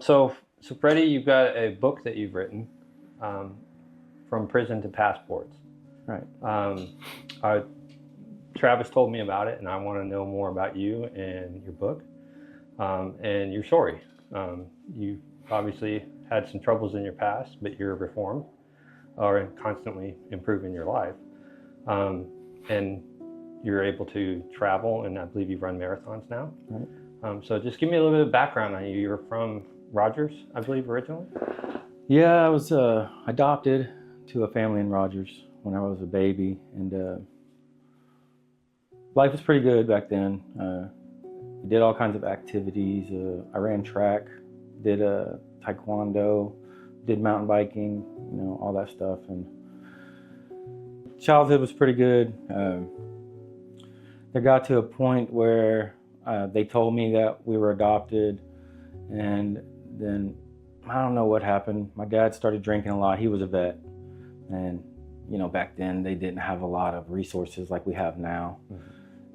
So Freddie, you've got a book that you've written, From Prison to Passports. Right. Travis told me about it, and I want to know more about you and your book, and your story. You obviously had some troubles in your past, but you're reformed, or constantly improving your life, and you're able to travel, and I believe you've run marathons now. Right. So just give me a little bit of background on you. You're from Rogers, I believe, originally? Yeah, I was adopted to a family in Rogers when I was a baby, and life was pretty good back then. We did all kinds of activities. I ran track, did taekwondo, did mountain biking, all that stuff. And childhood was pretty good. There got to a point where they told me that we were adopted, and then I don't know what happened. My dad started drinking a lot. He was a vet, and back then they didn't have a lot of resources like we have now.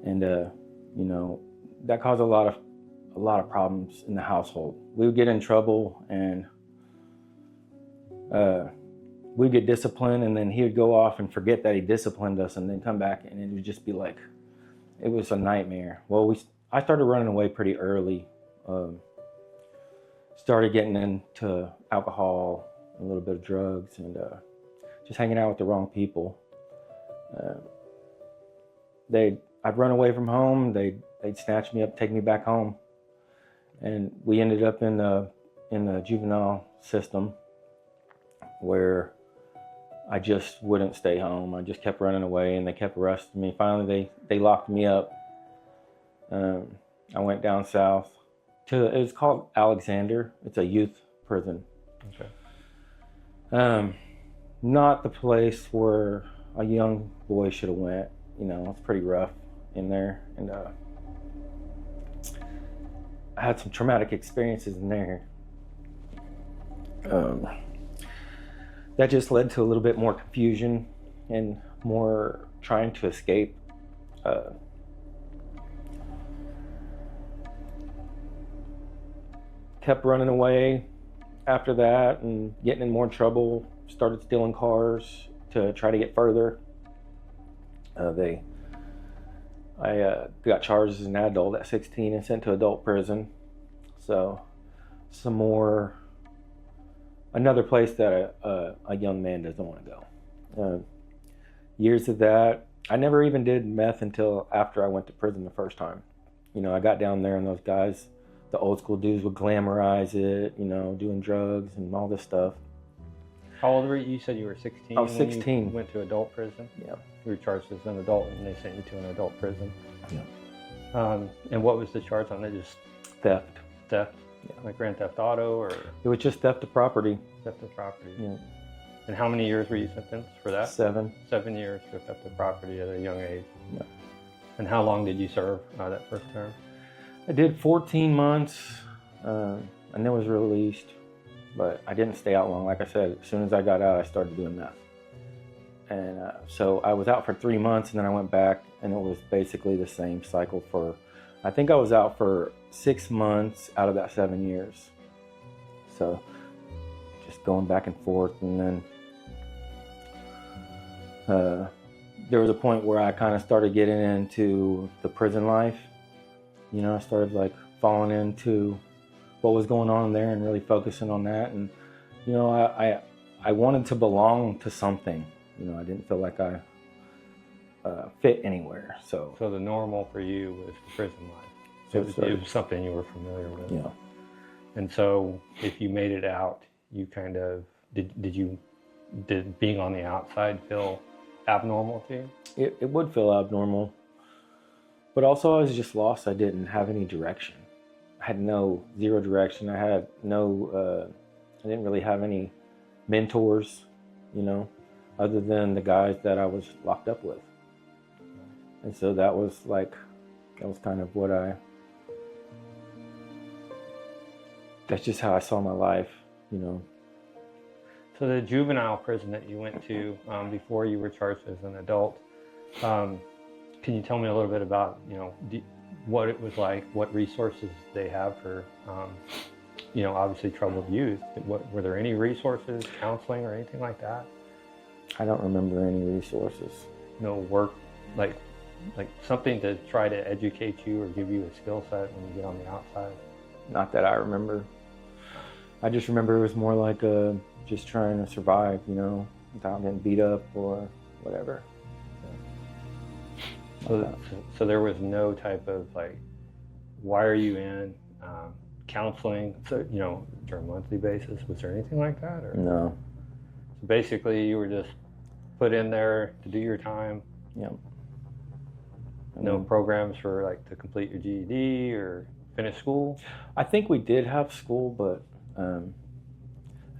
And that caused a lot of problems in the household. We would get in trouble, and we'd get disciplined, and then he would go off and forget that he disciplined us, and then come back, and it would just be like, it was a nightmare. Well, I started running away pretty early. Started getting into alcohol, a little bit of drugs, and just hanging out with the wrong people. I'd run away from home. They'd snatch me up, take me back home, and we ended up in the juvenile system, where I just wouldn't stay home. I just kept running away, and they kept arresting me. Finally, they locked me up. I went down south it was called Alexander. It's a youth prison. Okay. Not the place where a young boy should have went. It's pretty rough in there, and I had some traumatic experiences in there. That just led to a little bit more confusion and more trying to escape. Kept running away after that and getting in more trouble. Started stealing cars to try to get further. I got charged as an adult at 16 and sent to adult prison. So another place that a young man doesn't want to go. Years of that, I never even did meth until after I went to prison the first time. I got down there, and those guys, the old school dudes, would glamorize it, doing drugs and all this stuff. How old were you? You said you were 16 I was 16. when you went to adult prison? Yeah. You were charged as an adult, and they sent you to an adult prison. Yeah. And what was the charge on it? Just Theft. theft? Yeah. Like grand theft auto, or It was just theft of property. theft of property? Yeah. And how many years were you sentenced for that? 7. 7 years for theft of property at a young age. Yeah. And how long did you serve that first term? I did 14 months, and then was released, but I didn't stay out long. Like I said, as soon as I got out, I started doing meth. And so I was out for 3 months, and then I went back, and it was basically the same cycle I think I was out for 6 months out of that 7 years. So just going back and forth, and then there was a point where I kind of started getting into the prison life. I started falling into what was going on there and really focusing on that. And, I wanted to belong to something. I didn't feel like I fit anywhere. So the normal for you was the prison life. It was something you were familiar with. Yeah. And so if you made it out, you kind of, did being on the outside feel abnormal to you? It would feel abnormal. But also I was just lost. I didn't have any direction. I had zero direction. I had I didn't really have any mentors, other than the guys that I was locked up with. And so that was kind of that's just how I saw my life, So the juvenile prison that you went to before you were charged as an adult, can you tell me a little bit about, what it was like, what resources they have for obviously troubled youth. Were there any resources, counseling, or anything like that? I don't remember any resources. No work, like something to try to educate you or give you a skill set when you get on the outside? Not that I remember. I just remember it was more like just trying to survive, without getting beat up or whatever. So there was no type of why are you in counseling? So during a monthly basis, was there anything like that? Or? No. So basically, you were just put in there to do your time. Yep. No programs for to complete your GED or finish school? I think we did have school, but I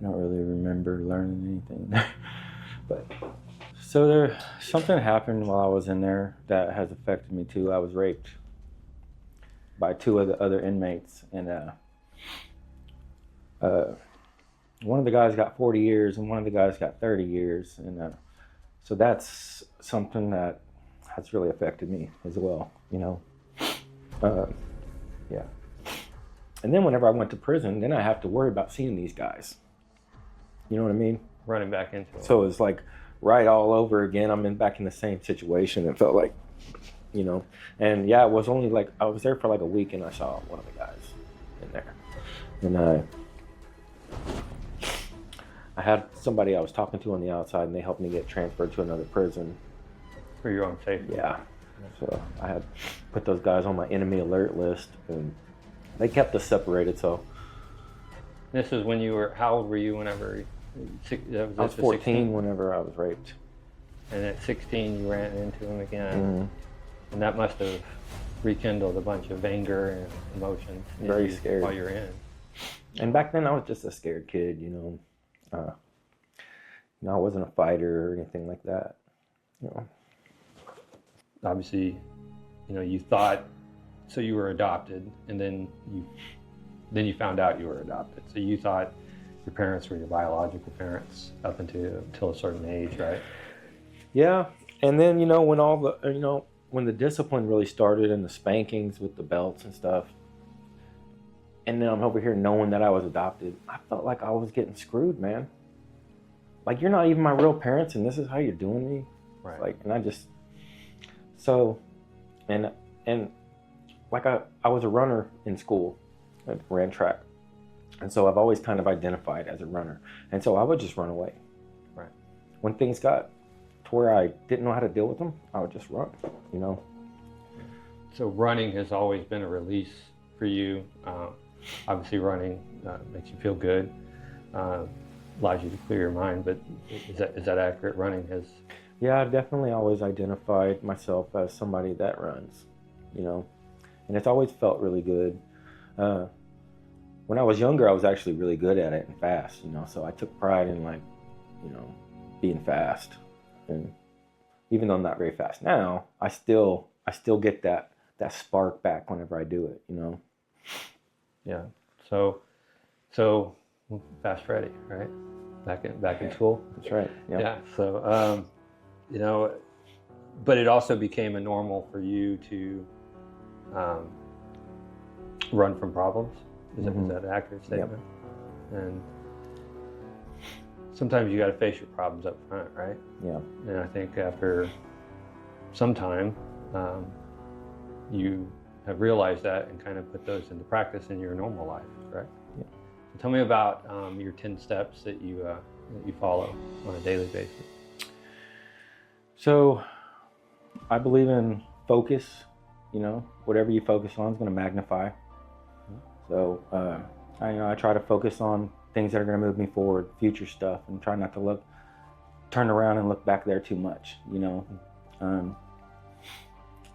don't really remember learning anything. But so something happened while I was in there that has affected me too. I was raped by two of the other inmates, and one of the guys got 40 years and one of the guys got 30 years, and so that's something that has really affected me as well, yeah. And then whenever I went to prison, then I have to worry about seeing these guys. You know what I mean? Running back into it. So it's right all over again. I'm back in the same situation. It felt like, and yeah, it was only I was there for a week, and I saw one of the guys in there. And I had somebody I was talking to on the outside, and they helped me get transferred to another prison. For your own safety? Yeah. So I had put those guys on my enemy alert list, and they kept us separated. So this is when you were, how old were you whenever? I was 14 whenever I was raped. And at 16 you ran into him again. Mm-hmm. And that must have rekindled a bunch of anger and emotions. Very scared. While you're in. And back then I was just a scared kid, I wasn't a fighter or anything like that. Obviously, you thought, so you were adopted, and then you found out you were adopted. So you thought your parents were your biological parents up until a certain age, right? Yeah, and then when all the when the discipline really started and the spankings with the belts and stuff, and then I'm over here knowing that I was adopted, I felt like I was getting screwed, man. You're not even my real parents, and this is how you're doing me, right? And I just and I was a runner in school. I ran track. And so I've always kind of identified as a runner. And so I would just run away. Right. When things got to where I didn't know how to deal with them, I would just run, So running has always been a release for you. Obviously running makes you feel good, allows you to clear your mind, but is that accurate? Running has... Yeah, I've definitely always identified myself as somebody that runs, and it's always felt really good. When I was younger, I was actually really good at it and fast, so I took pride in being fast. And even though I'm not very fast now, I still get that spark back whenever I do it, Yeah. So Fast Freddie, right? Back in school. That's right. Yep. Yeah. So but it also became a normal for you to run from problems. Is that an accurate statement? Yep. And sometimes you got to face your problems up front, right? Yeah. And I think after some time, you have realized that and kind of put those into practice in your normal life, correct? Yeah. So tell me about your 10 steps that you follow on a daily basis. So I believe in focus. Whatever you focus on is going to magnify. So I try to focus on things that are going to move me forward, future stuff, and try not to turn around and look back there too much.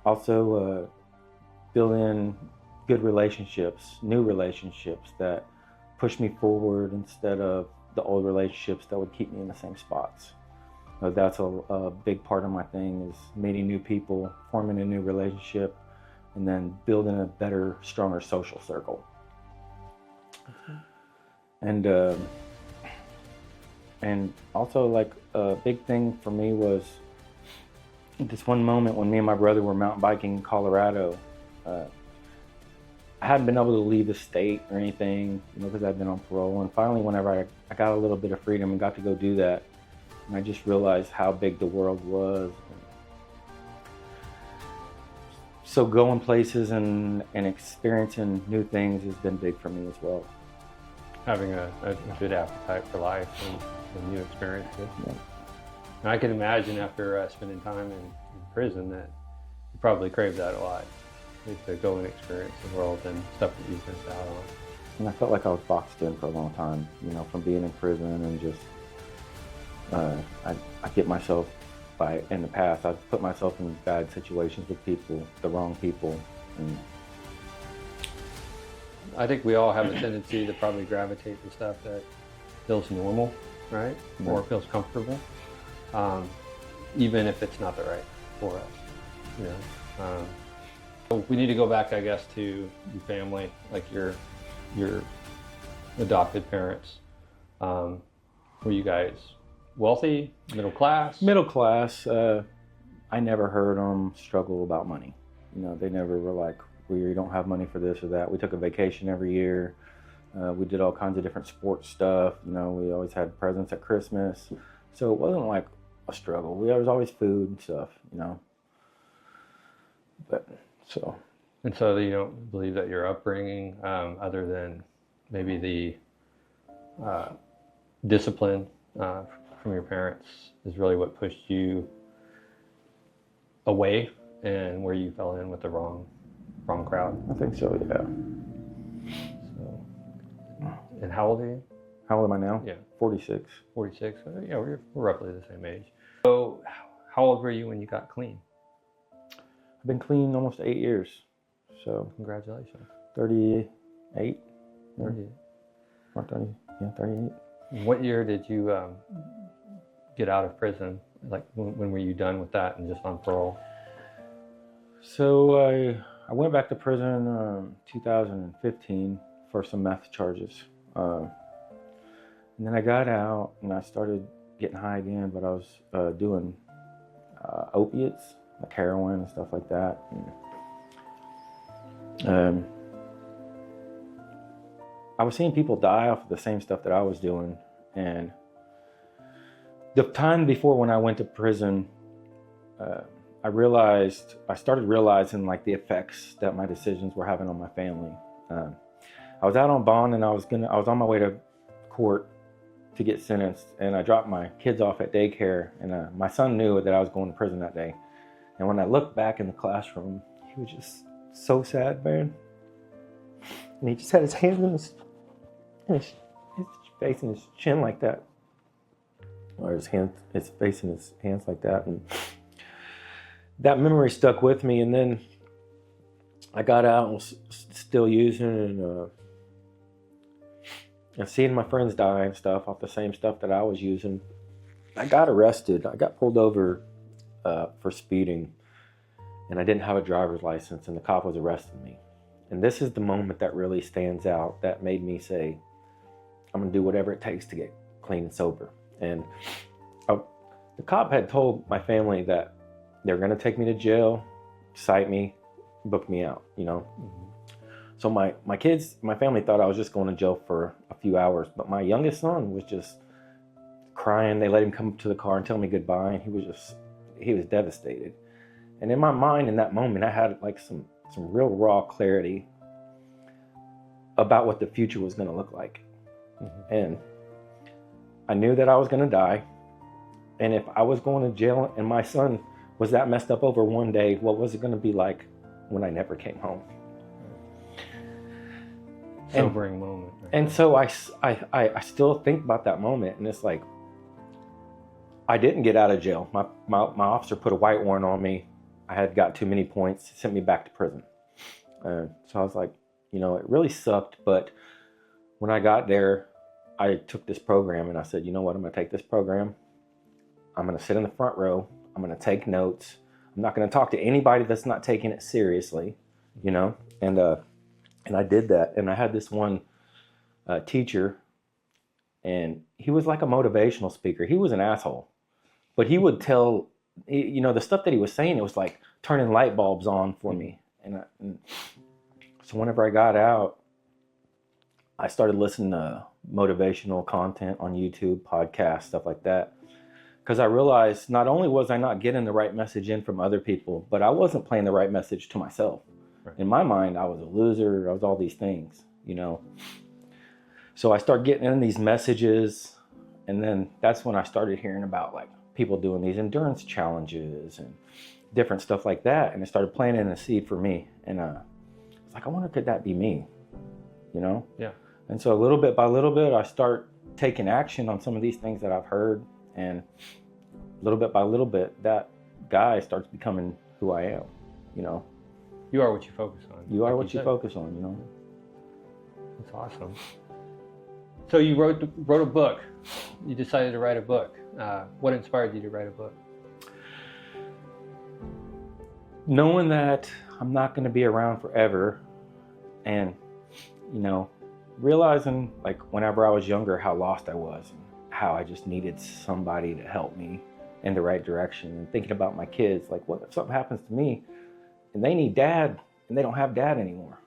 Also build in good relationships, new relationships that push me forward instead of the old relationships that would keep me in the same spots. That's a big part of my thing, is meeting new people, forming a new relationship, and then building a better, stronger social circle. And also a big thing for me was this one moment when me and my brother were mountain biking in Colorado. I hadn't been able to leave the state or anything, because I'd been on parole. And finally, whenever I got a little bit of freedom and got to go do that, and I just realized how big the world was. So going places and experiencing new things has been big for me as well. Having a good appetite for life and new experiences. Yeah. And I can imagine after spending time in prison that you probably crave that a lot. To go and experience the world and stuff that you've missed out on. And I felt like I was boxed in for a long time, from being in prison and just, I get myself, in the past, I've put myself in bad situations with people, the wrong people. And I think we all have a tendency to probably gravitate to stuff that feels normal, right? Yeah. Or feels comfortable, even if it's not the right for us, So we need to go back, I guess, to your family, like your adopted parents. Were you guys wealthy, middle class? Middle class. I never heard them struggle about money. They never were like, we don't have money for this or that. We took a vacation every year. We did all kinds of different sports stuff. We always had presents at Christmas. So it wasn't like a struggle. There was always food and stuff, And so you don't believe that your upbringing, other than maybe the discipline from your parents, is really what pushed you away and where you fell in with the wrong crowd? I think so, yeah. So, and how old are you? How old am I now? Yeah. 46. 46. Yeah, we're roughly the same age. So how old were you when you got clean? I've been clean almost 8 years. So Congratulations. 38. 38. Or 30, yeah, 38. What year did you get out of prison? Like when were you done with that and just on parole? So I went back to prison 2015 for some meth charges. And then I got out and I started getting high again, but I was doing opiates, like heroin and stuff like that. And, I was seeing people die off of the same stuff that I was doing. And the time before when I went to prison, I started realizing like the effects that my decisions were having on my family. I was out on bond and I was on my way to court to get sentenced, and I dropped my kids off at daycare, and my son knew that I was going to prison that day. And when I looked back in the classroom, he was just so sad, man. And he just had his hands in his face and his chin like that. Or his face in his hands like that. And that memory stuck with me. And then I got out and was still using, and seeing my friends die and stuff off the same stuff that I was using. I got arrested. I got pulled over for speeding, and I didn't have a driver's license, and the cop was arresting me. And this is the moment that really stands out, that made me say, I'm gonna do whatever it takes to get clean and sober. And the cop had told my family that they're gonna take me to jail, cite me, book me out, Mm-hmm. So my family thought I was just going to jail for a few hours, but my youngest son was just crying. They let him come to the car and tell me goodbye, and he was devastated. And in my mind in that moment, I had like some real raw clarity about what the future was going to look like. Mm-hmm. And I knew that I was going to die. And if I was going to jail and my son was that messed up over one day, what was it going to be like when I never came home? Sobering moment. Right? And so I still think about that moment, and it's like, I didn't get out of jail. My officer put a white warrant on me. I had got too many points, sent me back to prison. So I was like, it really sucked. But when I got there, I took this program and I said, you know what, I'm going to take this program. I'm going to sit in the front row. I'm going to take notes. I'm not going to talk to anybody that's not taking it seriously, And I did that. And I had this one teacher, and he was like a motivational speaker. He was an asshole, but he would tell, the stuff that he was saying, it was like turning light bulbs on for me. And So whenever I got out, I started listening to motivational content on YouTube, podcasts, stuff like that. Because I realized not only was I not getting the right message in from other people, but I wasn't playing the right message to myself. Right. In my mind, I was a loser. I was all these things, you know. So I started getting in these messages, and then that's when I started hearing about like people doing these endurance challenges and different stuff like that. And it started planting a seed for me. And I was like, I wonder, could that be me? You know? Yeah. And so little bit by little bit, I start taking action on some of these things that I've heard. And little bit by little bit, that guy starts becoming who I am, you know? You are what you focus on. You are what you focus on, you know? That's awesome. So you wrote a book. You decided to write a book. What inspired you to write a book? Knowing that I'm not going to be around forever, and, you know, realizing like whenever I was younger how lost I was and how I just needed somebody to help me in the right direction, and thinking about my kids, like what if something happens to me and they need dad and they don't have dad anymore?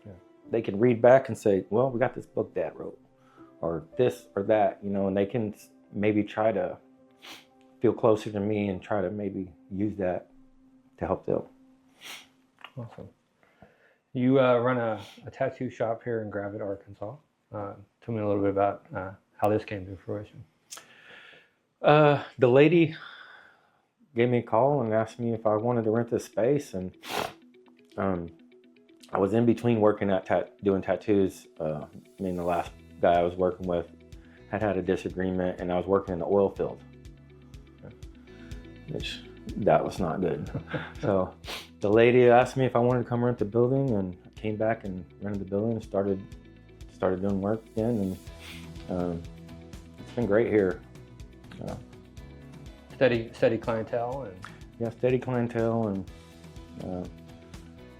Yeah. They can read back and say, well, we got this book dad wrote, or this or that, you know, and they can maybe try to feel closer to me and try to maybe use that to help them. Awesome. You run a tattoo shop here in Gravette, Arkansas. Tell me a little bit about how this came to fruition. The lady gave me a call and asked me if I wanted to rent this space, and I was in between working at doing tattoos. I mean, the last guy I was working with had a disagreement, and I was working in the oil field, which that was not good. So the lady asked me if I wanted to come rent the building, and I came back and rented the building and started doing work again, and it's been great here. Steady clientele, and yeah, steady clientele, and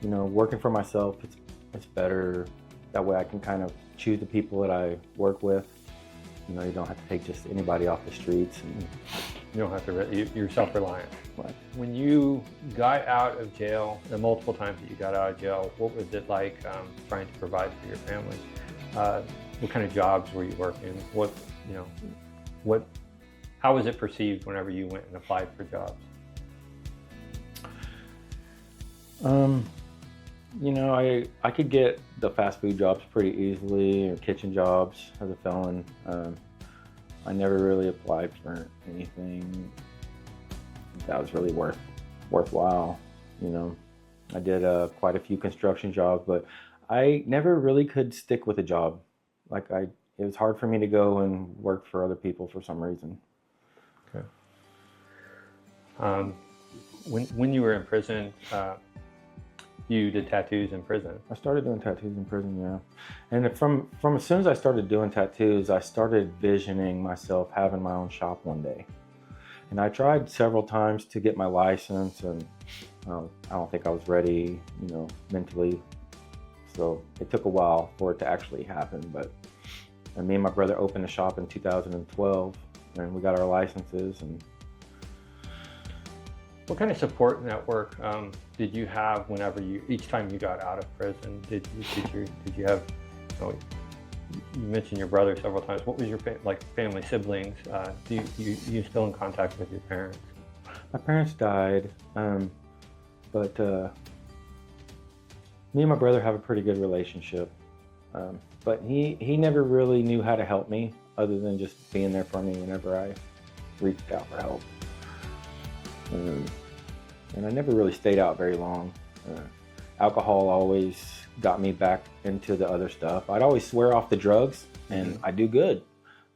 you know, working for myself, it's better. That way I can kind of choose the people that I work with. You know, you don't have to take just anybody off the streets, and you don't have to. You're self-reliant. Right. When you got out of jail, the multiple times that you got out of jail, what was it like trying to provide for your family? What kind of jobs were you working? How was it perceived whenever you went and applied for jobs? You know, I could get the fast food jobs pretty easily, or kitchen jobs as a felon. I never really applied for anything that was really worthwhile. You know, I did quite a few construction jobs, but I never really could stick with a job. Like it was hard for me to go and work for other people for some reason. Okay. When you were in prison, you did tattoos in prison. I started doing tattoos in prison, yeah. And from as soon as I started doing tattoos, I started visioning myself having my own shop one day. And I tried several times to get my license, and I don't think I was ready, you know, mentally. So it took a while for it to actually happen. But me and my brother opened a shop in 2012, and we got our licenses. And what kind of support network did you have each time you got out of prison? Did you have? You mentioned your brother several times. What was your family, siblings? You still in contact with your parents? My parents died, but me and my brother have a pretty good relationship. But he never really knew how to help me, other than just being there for me whenever I reached out for help. And I never really stayed out very long. Alcohol always got me back into the other stuff. I'd always swear off the drugs, and I'd do good.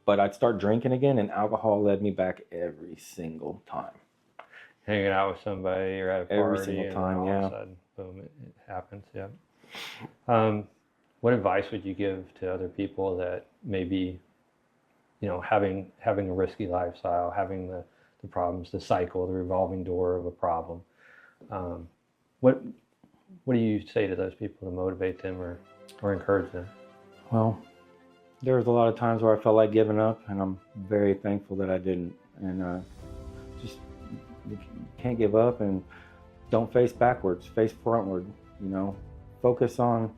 But I'd start drinking again, and alcohol led me back every single time. Hanging out with somebody or at a party, every single time, and all of a sudden, boom, it happens. Yeah. What advice would you give to other people that maybe, you know, having a risky lifestyle, having the problems, the cycle, the revolving door of a problem? What do you say to those people to motivate them or encourage them? Well, there was a lot of times where I felt like giving up, and I'm very thankful that I didn't. And just you can't give up, and don't face backwards, face frontward. You know, focus on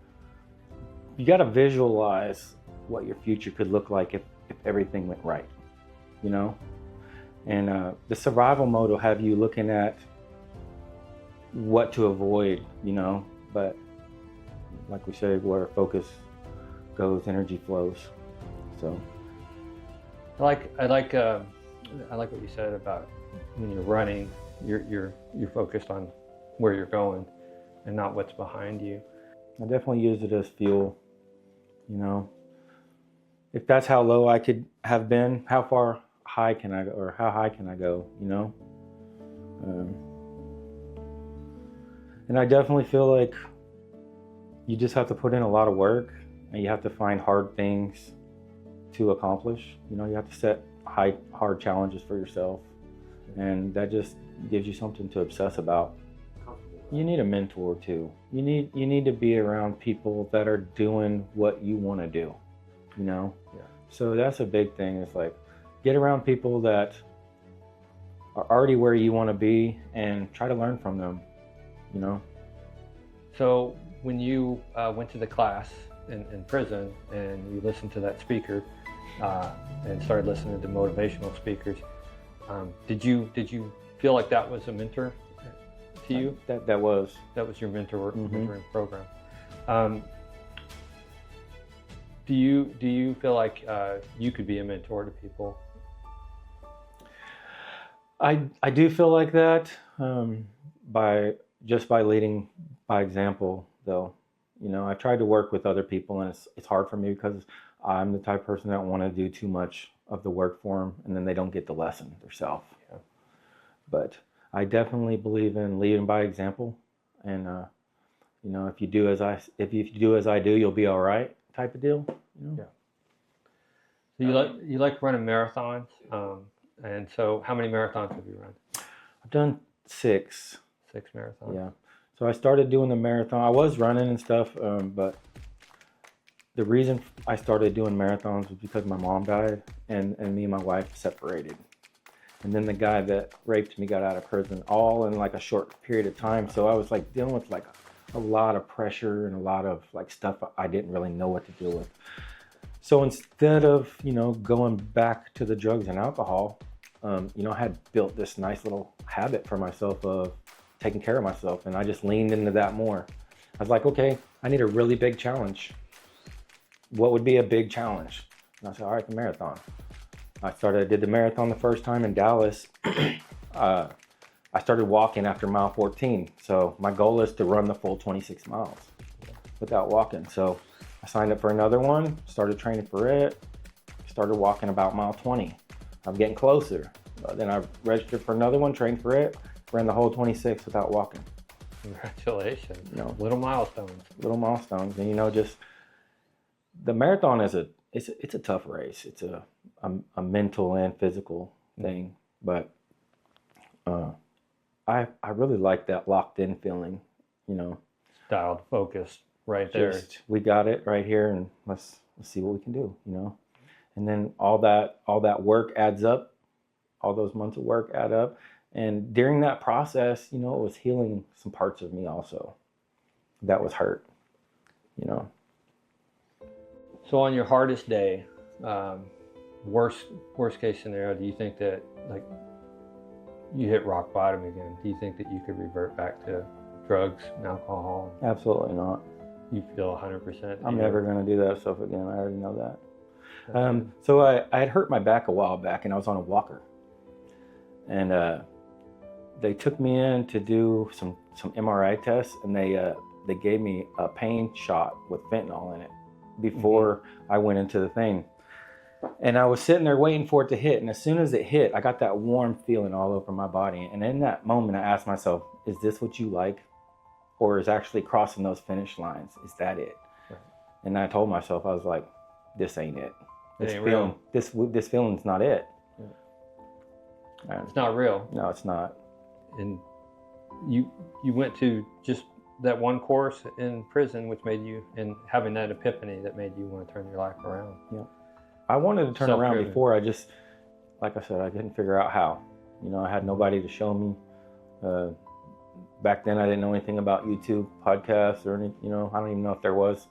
you got to visualize what your future could look like if everything went right, you know? And the survival mode will have you looking at what to avoid, you know? But like we say, where focus goes, energy flows. So I like what you said about when you're running, you're focused on where you're going and not what's behind you. I definitely use it as fuel, you know. If that's how low I could have been, how high can I go, you know? And I definitely feel like you just have to put in a lot of work, and you have to find hard things to accomplish. You know, you have to set hard challenges for yourself, and that just gives you something to obsess about. You need a mentor too. You need to be around people that are doing what you want to do, you know? Yeah. So that's a big thing. It's like, get around people that are already where you want to be and try to learn from them, you know? So when you went to the class in prison and you listened to that speaker and started listening to motivational speakers, did you feel like that was a mentor to you? That was your mentoring program. Do you feel like you could be a mentor to people? I do feel like that by leading by example, though. You know, I tried to work with other people, and it's hard for me because I'm the type of person that want to do too much of the work for them, and then they don't get the lesson themselves. Yeah. But I definitely believe in leading by example, and you know, if you do as I do, you'll be all right, type of deal. You know? Yeah. So you like running marathons, and so how many marathons have you run? I've done 6. 6 marathons. Yeah. So I started doing the marathon. I was running and stuff, but the reason I started doing marathons was because my mom died, and me and my wife separated. And then the guy that raped me got out of prison, all in like a short period of time. So I was like dealing with like a lot of pressure and a lot of like stuff I didn't really know what to deal with. So instead of, you know, going back to the drugs and alcohol, you know, I had built this nice little habit for myself of taking care of myself, and I just leaned into that more. I was like, okay, I need a really big challenge. What would be a big challenge? And I said, all right, the marathon. I did the marathon the first time in Dallas. I started walking after mile 14. So my goal is to run the full 26 miles without walking. So I signed up for another one, started training for it, started walking about mile 20. I'm getting closer. Then I registered for another one, trained for it, ran the whole 26 without walking. Congratulations. You know, little milestones. And you know, just the marathon is it's a tough race. It's a mental and physical thing, but I really like that locked in feeling, you know. Dialed, focused, right there. We got it right here, and let's see what we can do, you know. And then all that work adds up. All those months of work add up. And during that process, you know, it was healing some parts of me also that was hurt, you know. So on your hardest day, worst case scenario, do you think that like you hit rock bottom again? Do you think that you could revert back to drugs and alcohol? Absolutely not. You feel 100%? I'm never going to do that stuff again. I already know that. So I had hurt my back a while back, and I was on a walker. And they took me in to do some MRI tests, and they gave me a pain shot with fentanyl in it before I went into the thing. And I was sitting there waiting for it to hit, and as soon as it hit, I got that warm feeling all over my body. And in that moment, I asked myself, is this what you like? Or is actually crossing those finish lines, is that it? Right. And I told myself, I was like, this ain't it. This feeling's not it. It's not real. No, it's not. And you went to just that one course in prison, which made you, and having that epiphany that made you want to turn your life around. Yeah. I wanted to turn around before. I just, like I said, I couldn't figure out how. You know, I had nobody to show me. Back then, I didn't know anything about YouTube podcasts or any, you know, I don't even know if there was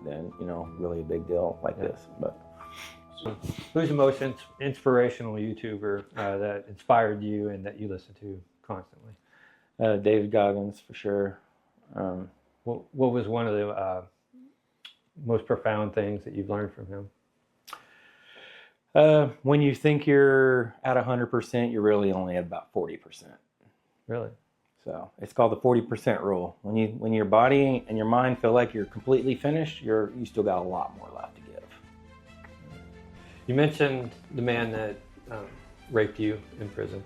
than really a big deal like this. But so, who's the most inspirational YouTuber that inspired you and that you listen to constantly? David Goggins for sure. What was one of the most profound things that you've learned from him? When you think you're at 100%, you're really only at about 40%. Really? So it's called the 40% rule. When your body and your mind feel like you're completely finished, you still got a lot more left to give. You mentioned the man that raped you in prison.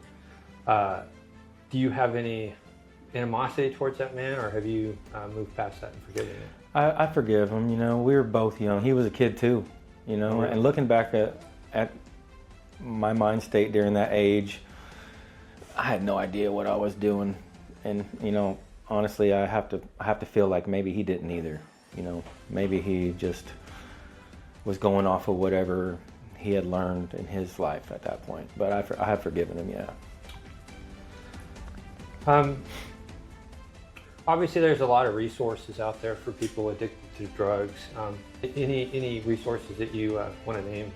Do you have any animosity towards that man, or have you moved past that and forgiven him? I forgive him. We were both young. He was a kid too, Right. And looking back at my mind state during that age, I had no idea what I was doing. And, honestly, I have to feel like maybe he didn't either. Maybe he just was going off of whatever he had learned in his life at that point. But I have forgiven him, yeah. Obviously, there's a lot of resources out there for people addicted to drugs. Any resources that you want to name?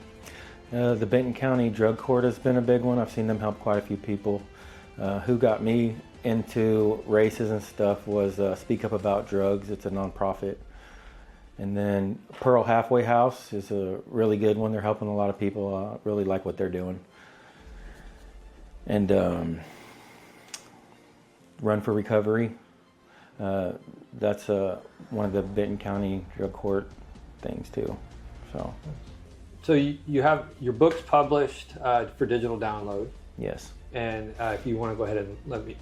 The Benton County Drug Court has been a big one. I've seen them help quite a few people. Who got me into races and stuff was Speak Up About Drugs. It's a nonprofit. And then Pearl Halfway House is a really good one. They're helping a lot of people. Really like what they're doing. And Run for Recovery. That's one of the Benton County Drug Court things too. So you have your books published for digital download. Yes. And if you want to go ahead and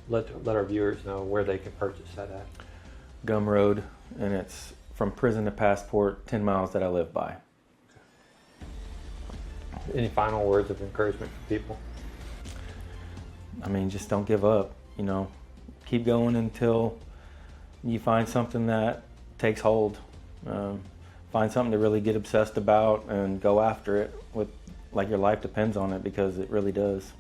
let our viewers know where they can purchase that at. Gum Road, and it's From Prison to Passport, 10 miles that I live by. Any final words of encouragement for people? Just don't give up, Keep going until you find something that takes hold. Find something to really get obsessed about and go after it like your life depends on it, because it really does.